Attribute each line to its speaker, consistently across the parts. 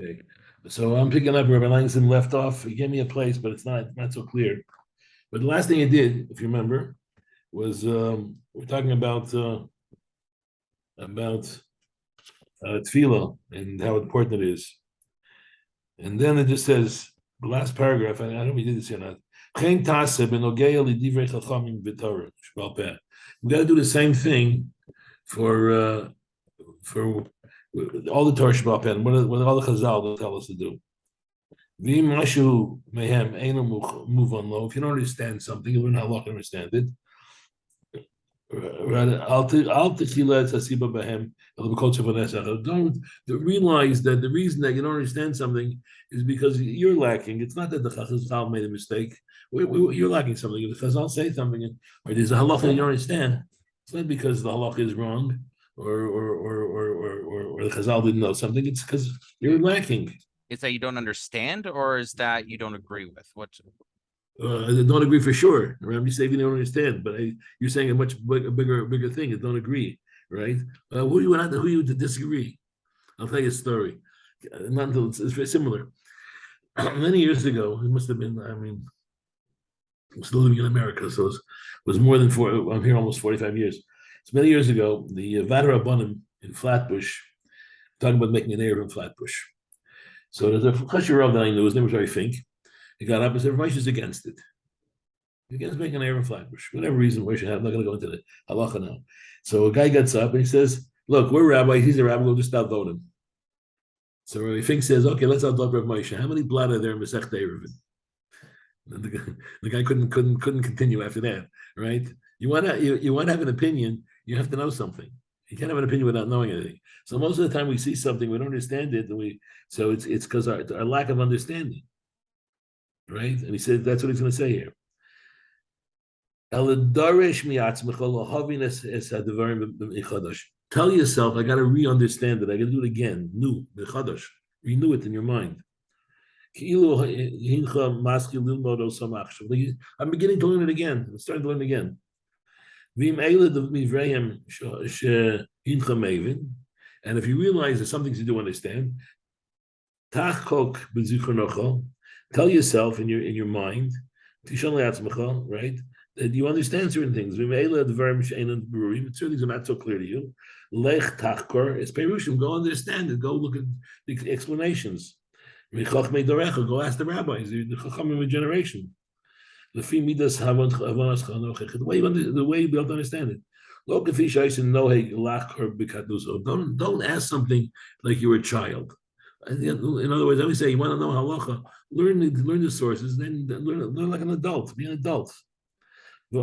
Speaker 1: Okay. So I'm picking up where Rabbi Langston left off. He gave me a place, but it's not so clear. But the last thing he did, if you remember, was we're talking about tefillah and how important it is. And then it just says the last paragraph. I don't know if we did this or not. We got to do the same thing for all the Torah Shabbat Pen. What all the Chazal will tell us to do. If you don't understand something, you learn how to understand it. Don't realize that the reason that you don't understand something is because you're lacking. It's not that the Chazal made a mistake. You're lacking something. If the Chazal say something, or there's a halacha you don't understand, it's not because the halacha is wrong or the Chazal didn't know something. It's because you're lacking.
Speaker 2: Is that you don't understand, or is that you don't agree with? What?
Speaker 1: I don't agree for sure. Right? I'm just saying you don't understand, but you're saying a much bigger thing. I don't agree, right? Who you to disagree? I'll tell you a story. Not until it's very similar. Many years ago, it must have been. I mean, I'm still living in America, so it was more than four. I'm here almost 45 years. So many years ago, the Vater Rabbanim in Flatbush talking about making an Erev in Flatbush. So there's a Chasher Rav that I knew. His name was Rabbi Fink. He got up and said, Rosh is against it. Against making an Erev in Flatbush. Whatever reason, Rosh had. I'm not going to go into the halacha now. So a guy gets up and he says, look, we're rabbis. He's a rabbi. We'll just outvote him. So Rabbi Fink says, okay, let's outvote Rav Moshe. How many blood are there in Masech Erevin? The guy couldn't continue after that, right? You want to have an opinion, you have to know something. You can't have an opinion without knowing anything. So most of the time we see something, we don't understand it, and so it's because our lack of understanding, right? And he said that's what he's going to say here. Tell yourself, I got to re-understand it. I got to do it again, renew it in your mind. I'm beginning to learn it again. I'm starting to learn it again. And if you realize there's some things you do understand, tell yourself in your mind, right, that you understand certain things. Certain things are not so clear to you. Go understand it. Go look at the explanations. Go ask the rabbis, the Chachamim generation. The way you be able to understand it. Don't ask something like you're a child. In other words, I would say you want to know halacha, learn the sources, then learn like an adult. Be an adult. Be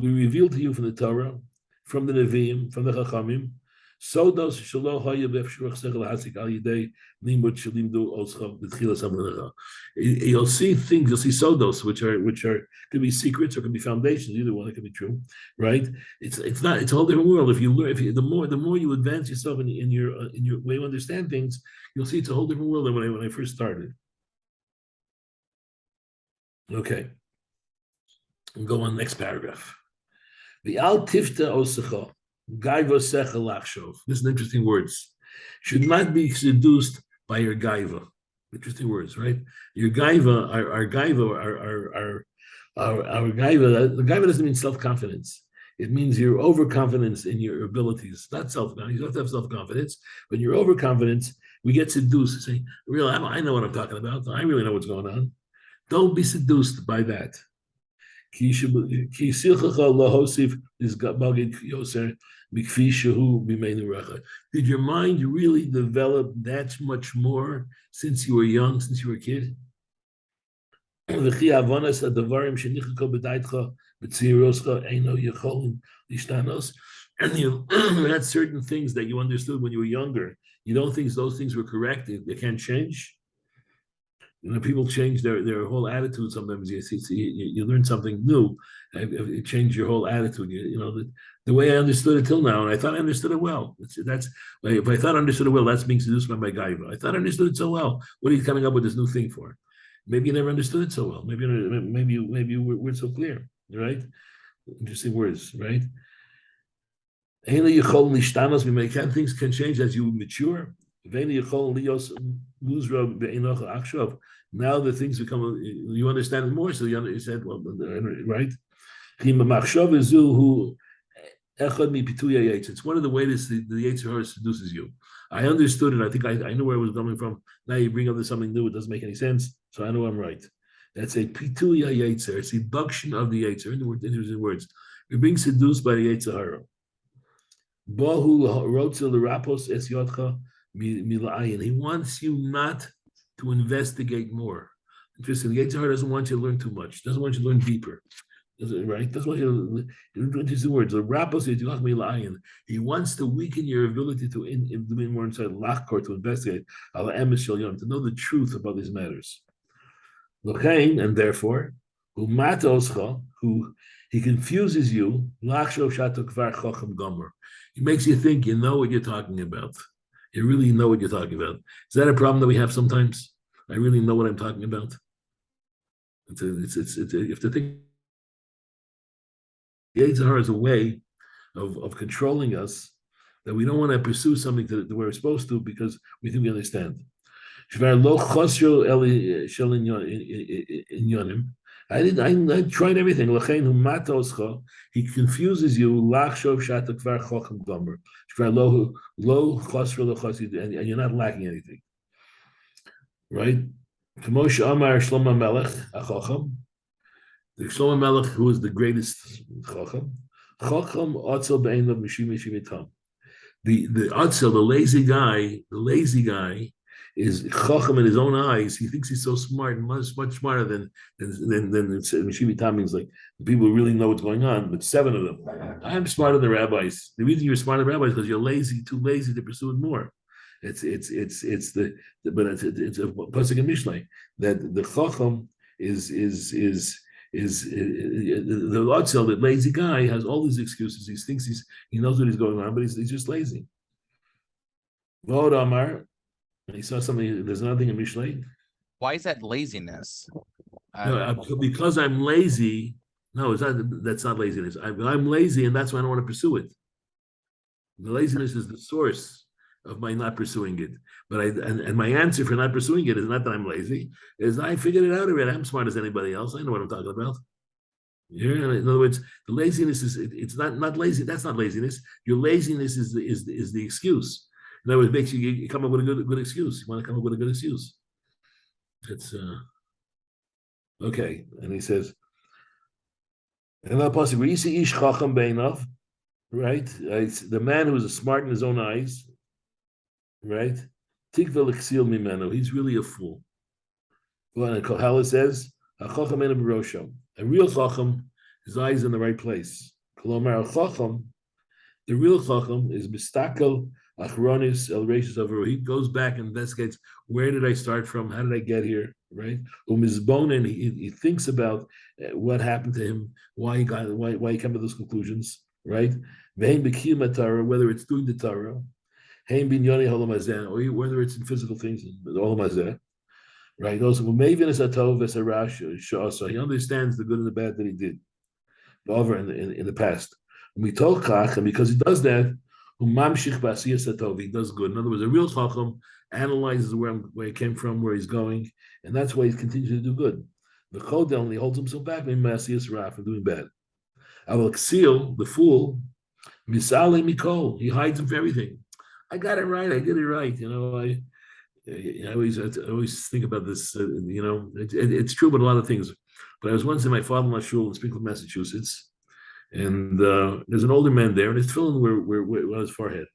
Speaker 1: revealed to you from the Torah, from the Nevi'im, from the Chachamim. Sodos shelo haya b'efshurach sechel hasik al yidei limud shalimdu oscha b'tchilas hamlecha. You'll see things. You'll see sodos, which are could be secrets or could be foundations. Either one, it could be true, right? It's not. It's a whole different world. If you learn, the more you advance yourself in your way to understand things, you'll see it's a whole different world than when I first started. Okay, and go on next paragraph. The al tifta osecha. Gaiva secha lachshov. This is interesting words. Should not be seduced by your gaiva. Interesting words, right? Your gaiva, our gaiva, our gaiva. The gaiva doesn't mean self-confidence. It means your overconfidence in your abilities. Not self-confidence. You have to have self-confidence, but your overconfidence, we get seduced. Say, "Real, I know what I'm talking about. I really know what's going on." Don't be seduced by that. Did your mind really develop that much more since you were young, since you were a kid? And you had certain things that you understood when you were younger. You don't think those things were correct, they can't change. People change their whole attitude. Sometimes you learn something new, it changed your whole attitude. The way I understood it till now, and I thought I understood it well. That's if I thought I understood it well, that's being seduced by my gaiva. I thought I understood it so well. What are you coming up with this new thing for? Maybe you never understood it so well. Maybe you weren't so clear, right? Interesting words, right? Things can change as you mature. Now the things become, you understand it more, so you said, well, right? It's one of the ways the Yetzer Hara seduces you. I understood it. I think I knew where it was coming from. Now you bring up something new. It doesn't make any sense. So I know I'm right. That's a pituya Yetzer. It's seduction of the Yetzer. Interesting words. You're being seduced by the Yetzer Hara. He wants you not to investigate more. Interesting. The Yetzer Hara doesn't want you to learn too much. Doesn't want you to learn deeper. Right? That's what you interesting words. The rapos. He wants to weaken your ability to be more inside lachkor, to investigate to know the truth about these matters. And therefore, who he confuses you. He makes you think you know what you're talking about. You really know what you're talking about. Is that a problem that we have sometimes? I really know what I'm talking about. You have to think. The Yetzer Hara is a way of controlling us that we don't want to pursue something that we're supposed to because we think we understand. I tried everything. He confuses you, and you're not lacking anything. Right? The Shlomo Melech, who is the greatest Chacham, the Atzel, the lazy guy is Chacham in his own eyes. He thinks he's so smart and much smarter than Mishivi Tam means like the people who really know what's going on. But 7 of them, I'm smarter than rabbis. The reason you're smarter than rabbis is because you're too lazy to pursue it more. It's a pasuk in Mishlei that the Chacham is the Atzel, the lazy guy, has all these excuses. He thinks he knows what he's going on, but he's just lazy. Vod Amar, and he saw something. There's another thing in Mishlei.
Speaker 2: Why is that laziness?
Speaker 1: Because I'm lazy. No, that's not laziness. I'm lazy, and that's why I don't want to pursue it. The laziness is the source of my not pursuing it. But and my answer for not pursuing it is not that I'm lazy, is I figured it out already. I'm smart as anybody else. I know what I'm talking about. Yeah, in other words, the laziness it's not lazy. That's not laziness. Your laziness is the excuse. In other words, it makes you come up with a good excuse. You want to come up with a good excuse. It's okay. And he says, and that possible where you see ish chacham beinav, right? The man who is smart in his own eyes, right? Tikva l'ksil mimeno. He's really a fool. Well, and Kohelet says, a chacham ena b'rosho. A real chacham, his eyes in the right place. Kolomar a chacham, the real chacham is mistakel achronis el reishis avaru. He goes back and investigates, where did I start from? How did I get here? Right? Umizbonen, he thinks about what happened to him, why he came to those conclusions. Right? Vein b'kiyum Torah, whether it's doing the Torah, hein binyoni halamazeh, or whether it's in physical things, halamazeh. Right? He understands the good and the bad that he did over in the past. And because he does that, he does good. In other words, a real chacham analyzes where he came from, where he's going, and that's why he continues to do good. The chodel, he holds himself back from doing bad. The fool, he hides him for everything. I got it right. I did it right. I always think about this. It's true about a lot of things. But I was once in my father-in-law's shul in Springfield, Massachusetts, and there's an older man there, and his tefillin were on his forehead.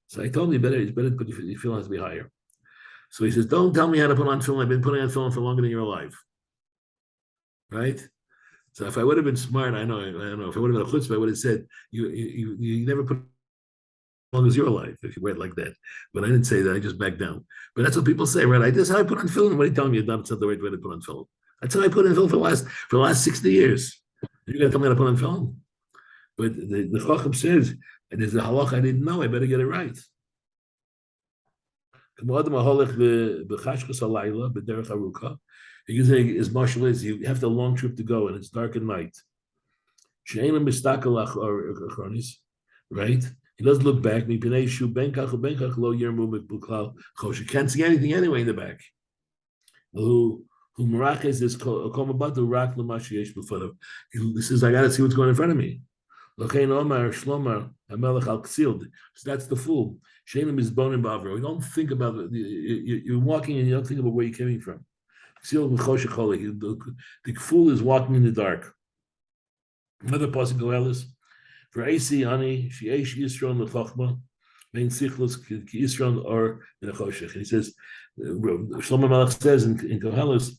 Speaker 1: So I told him, it's better to put your tefillin has to be higher. So he says, "Don't tell me how to put on tefillin. I've been putting on tefillin for longer than you're alive." Right? So if I would have been smart, I know. If I would have been a chutzpah, I would have said, "You never put." As long as you're alive, if you wear it like that. But I didn't say that, I just backed down. But that's what people say, right? That's how I put on film. What are you telling me? That's not the right way to put on film. That's how I put on film for the last 60 years. You're going to tell me how to put on film? But the Chacham says, and there's a halach I didn't know, I better get it right. His marshal is, you have a long trip to go, and it's dark at night. right? He doesn't look back. You can't see anything anyway in the back. Who Maraches is about the rock Lamashiyesh before him. He says, I gotta see what's going in front of me. So that's the fool. Shenim is bone and baver. We don't think about it. You're walking and you don't think about where you're coming from. The fool is walking in the dark. Another passage goes for AC Ani, she Yisrael in the Chachma, main Sichlus Yisrael or in the Choshech. He says, Shlomo Melech says in Koheles,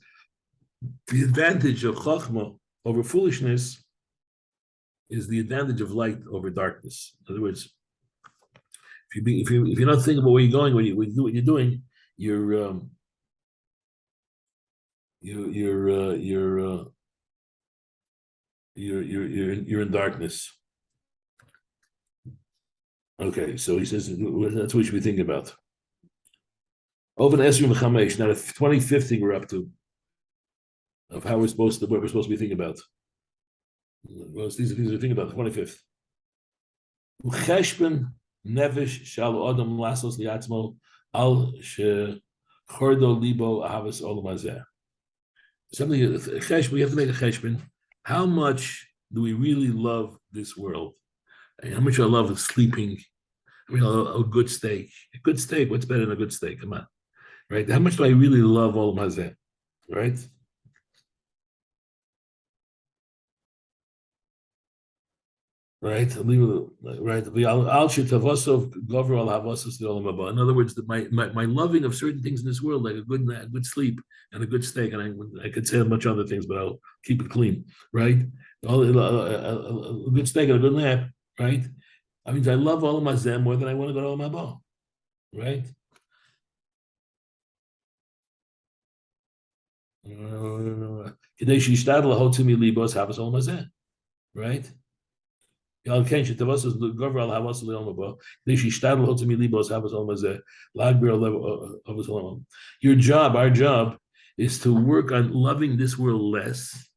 Speaker 1: the advantage of Chachma over foolishness is the advantage of light over darkness. In other words, if you're not thinking about where you're going, when you do what you're doing, you're in darkness. Okay, so he says that's what we should be thinking about. Over the Esrim Chamesh, now the 25th thing we're up to of how what we're supposed to be thinking about. Well, these are things we're thinking about. The 25th. Ucheshben nevish shal adam lasos liatzmo al she chordo libo ahavas olam hazeh. Something we have to make a cheshbon. How much do we really love this world? And how much I love sleeping? I mean, a good steak. A good steak. What's better than a good steak? Come on, right? How much do I really love olam hazeh? Right? Right. Right. In other words, my loving of certain things in this world, like a good sleep and a good steak, and I could say much other things, but I'll keep it clean. Right. A good steak and a good nap. Right. I mean, I love all of my zen more than I want to go to all my ball. Right. Right. Your job, our job, is to work on loving this world less,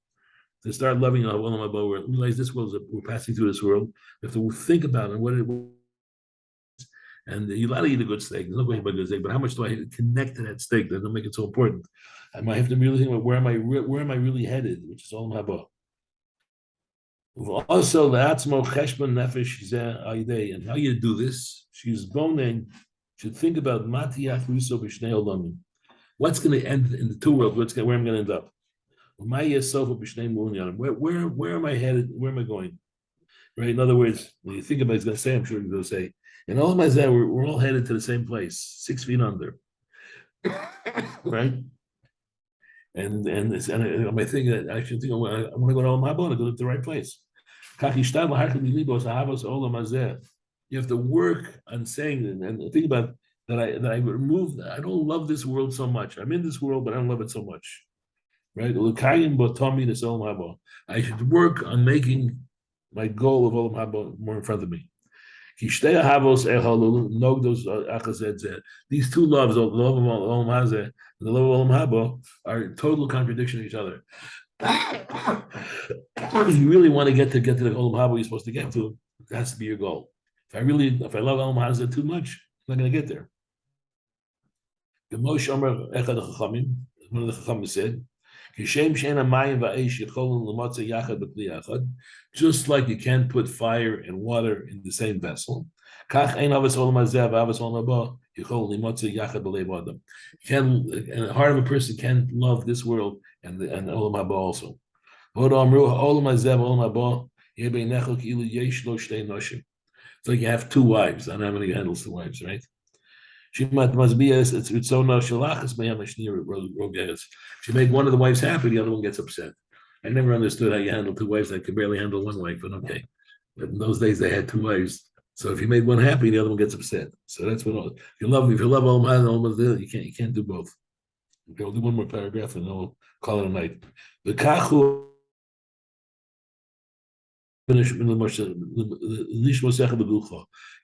Speaker 1: to start loving our world. Realize this world we're passing through this world. We have to think about it, what it is. And you ought to eat a good steak. There's no question about a good steak, but how much do I connect to that steak that don't make it so important? I might have to really think about where am I really headed, which is all about. Also, the Atzmo Cheshbon Nefesh Zeh, and how you do this, she's boning, should think about Matiyach Riso B'Shnei Olamim. What's going to end in the two worlds? Where I'm going to end up? Where am I headed? Where am I going? Right. In other words, when you think about it, he's going to say, I'm sure he's going to say, and all my Zeh, we're all headed to the same place, 6 feet under. Right. And my thing that I should think I want to go to Olam Haba, to go to the right place. You have to work on saying and think about that. I remove. I don't love this world so much. I'm in this world, but I don't love it so much. Right? I should work on making my goal of Olam Haba more in front of me. These two loves, the love of Olam Hazeh and the love of Olam Haba, are total contradiction to each other. If you really want to get to the Olam Haba you're supposed to get to, it has to be your goal. If I love Olam Hazeh too much, I'm not going to get there. One of the Chachamim said, just like you can't put fire and water in the same vessel, and the heart of a person can't love this world and Olam Haba also. It's like you have two wives. I don't know how many handles two wives, right? She must be it's so no shalachas she made one of the wives happy, the other one gets upset. I never understood how you handle two wives. I could barely handle one wife, but okay. But in those days they had two wives. So if you made one happy, the other one gets upset. So that's what if you love Olam Hazeh, you can't do both. Okay, we'll do one more paragraph and then we'll call it a night. The kachu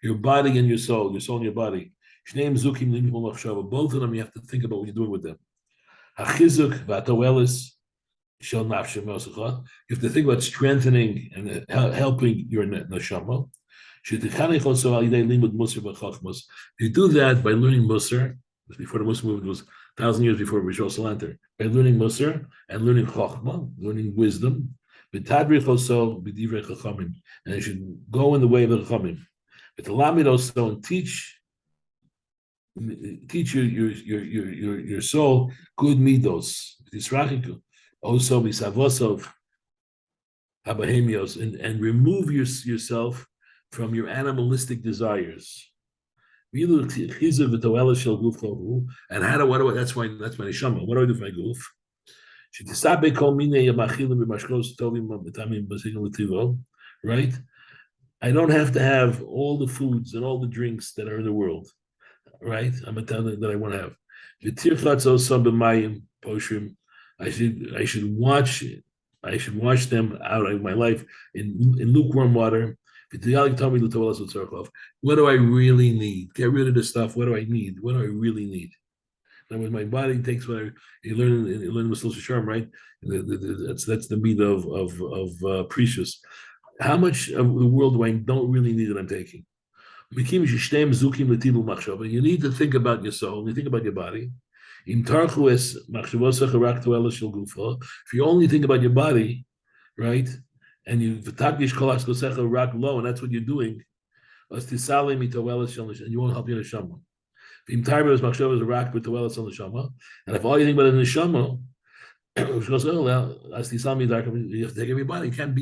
Speaker 1: your body and your soul and your body. Both of them you have to think about what you're doing with them. You have to think about strengthening and helping your neshama. You do that by learning Musar, before the Muslim movement was 1,000 years before Rosh Salanter, by learning Musar and learning Chokhmah, learning wisdom, and you should go in the way of the Chachamim. Also and teach your soul good midos. Also misavosov habahemios, and remove yourself from your animalistic desires. And how do what do I, that's my neshama. What do I do for my goof? Right? I don't have to have all the foods and all the drinks that are in the world. Right? I'm a telling that I want to have. I should wash them out of my life in lukewarm water. What do I really need? Get rid of the stuff. What do I need? What do I really need? And when my body takes what you learn with Social Sharm, right? That's the meat of precious. How much of the world do I don't really need that I'm taking? You need to think about your soul. You think about your body. If you only think about your body, right, and you low, and that's what you're doing, and you won't help your neshama. And if all you think about is neshama, you have to take every body. You can't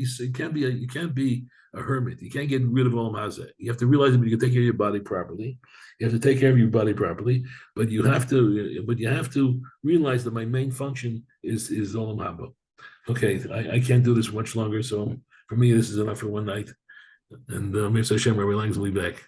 Speaker 1: be a hermit. You can't get rid of all mazeh. You have to realize that you can take care of your body properly. You have to take care of your body properly, but you have to realize that my main function is olam haba. Okay, I can't do this much longer. So for me, this is enough for one night. And Mr. Hashem, Rabbi Langs will be back.